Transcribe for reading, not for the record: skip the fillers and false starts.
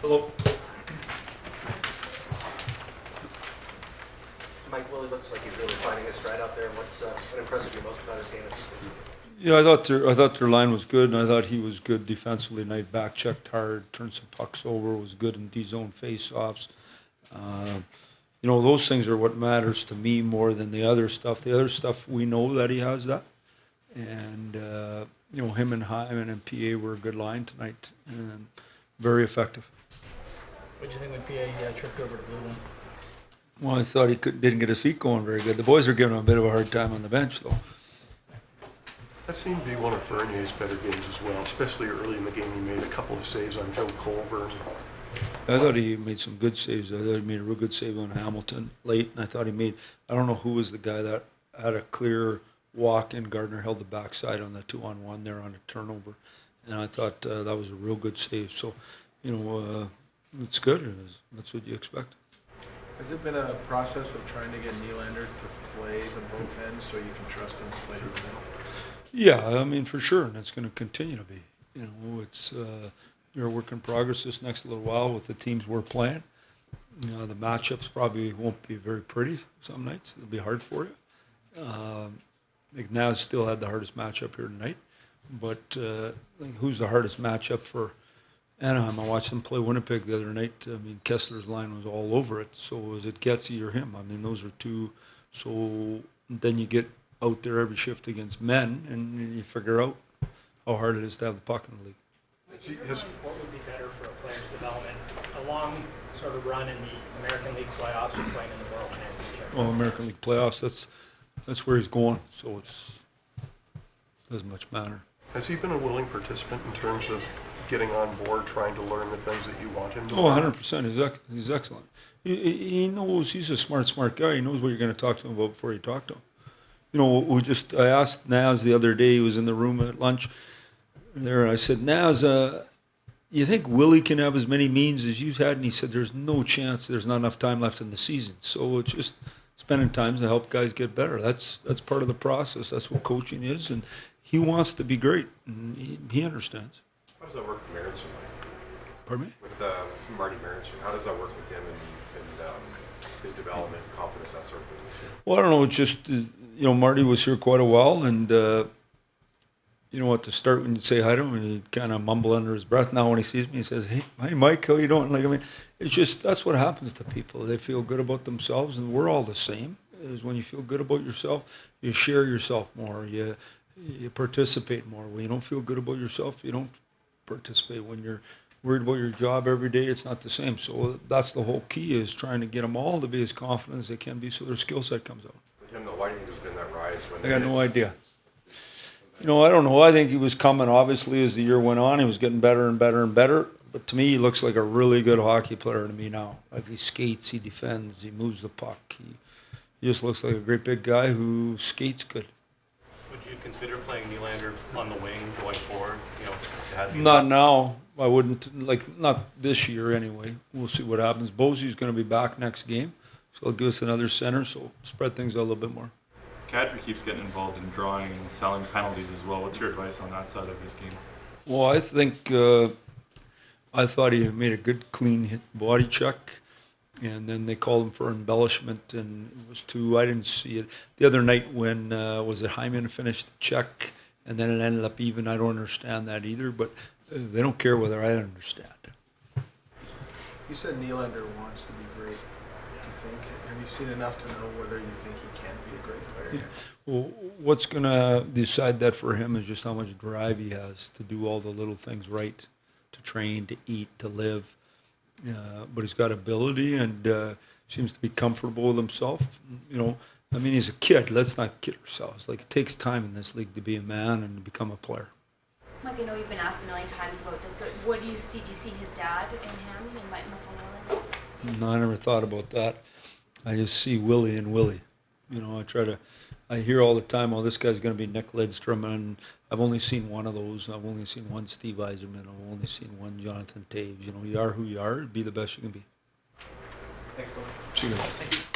Hello. Mike Willie looks like he's really finding his stride out there. What impresses you most about his game at this stage? Yeah, I thought their line was good, and I thought he was good defensively tonight. Back checked hard, turned some pucks over, was good in D-zone face-offs. Those things are what matters to me more than the other stuff. The other stuff, we know that he has that. And, him and Hyman and PA were a good line tonight, and very effective. What do you think when PA tripped over the blue one? Well, I thought he didn't get his feet going very good. The boys are giving him a bit of a hard time on the bench, though. That seemed to be one of Bernier's better games as well, especially early in the game. He made a couple of saves on Joe Colburn. I thought he made some good saves. I thought he made a real good save on Hamilton late, and I thought I don't know who was the guy that had a clear walk, and Gardner held the backside on the 2-on-1 there on a turnover. And I thought that was a real good save. So, it's good. That's what you expect. Has it been a process of trying to get Nylander to play the both ends so you can trust him to play in the middle? Yeah, I mean, for sure, and it's going to continue to be. It's you're a work in progress this next little while with the teams we're playing. The matchups probably won't be very pretty some nights. It'll be hard for you. I think Naz still had the hardest matchup here tonight, but who's the hardest matchup for Anaheim? I watched them play Winnipeg the other night. I mean, Kessler's line was all over it. So was it Getzy or him? I mean, those are two. So then you get out there every shift against men, and you figure out how hard it is to have the puck in the league. What would be better for a player's development? A long sort of run in the American League playoffs or playing in the World Championship? Well, American League playoffs, that's where he's going, so it doesn't much matter. Has he been a willing participant in terms of getting on board, trying to learn the things that you want him to learn? 100%. He's excellent. He knows, he's a smart guy. He knows what you're going to talk to him about before you talk to him. I asked Naz the other day, he was in the room at lunch there, and I said, Naz, you think Willie can have as many means as you've had? And he said, there's no chance, there's not enough time left in the season. So it's just spending time to help guys get better. That's part of the process. That's what coaching is, and he wants to be great, and he understands. How does that work with Marenson? Pardon me? With Marty Marenson, how does that work with him and his development, confidence, that sort of thing? Well, I don't know. It's just, Marty was here quite a while, and, at the start when you'd say hi to him, and he'd kind of mumble under his breath. Now when he sees me, he says, hey, Mike, how you doing? It's just, that's what happens to people. They feel good about themselves, and we're all the same. Is when you feel good about yourself, you share yourself more, you participate more. When you don't feel good about yourself, you don't participate. When you're worried about your job every day, it's not the same. So that's the whole key, is trying to get them all to be as confident as they can be so their skill set comes out. With him, though, why do you think there's been that rise? I got no idea. I don't know. I think he was coming, obviously, as the year went on. He was getting better and better and better. But to me, he looks like a really good hockey player to me now. Like, he skates, he defends, he moves the puck. He just looks like a great big guy who skates good. Would you consider playing Nylander on the wing going forward? Not now. I wouldn't. Not this year anyway. We'll see what happens. Bosey's going to be back next game, so he'll give us another center, so spread things out a little bit more. Kadri keeps getting involved in drawing and selling penalties as well. What's your advice on that side of his game? Well, I think I thought he made a good, clean body check, and then they called him for embellishment, and it was two. I didn't see it. The other night when, was it Hyman finished the check, and then it ended up even. I don't understand that either, but they don't care whether I understand. You said Nylander wants to be great. Do you think? Have you seen enough to know whether you think he can be a great player? Yeah. Well, what's going to decide that for him is just how much drive he has to do all the little things right, to train, to eat, to live. But he's got ability and seems to be comfortable with himself. He's a kid. Let's not kid ourselves. It takes time in this league to be a man and to become a player. Mike, I know you've been asked a million times about this, but what do you see? Do you see his dad in him and Mike Nylander? No, I never thought about that. I just see Willie and Willie. I hear all the time, this guy's going to be Nick Lidstrom, and I've only seen one of those. I've only seen one Steve Yzerman. I've only seen one Jonathan Taves. You are who you are. Be the best you can be. Thanks, Coach. See you. Thank you.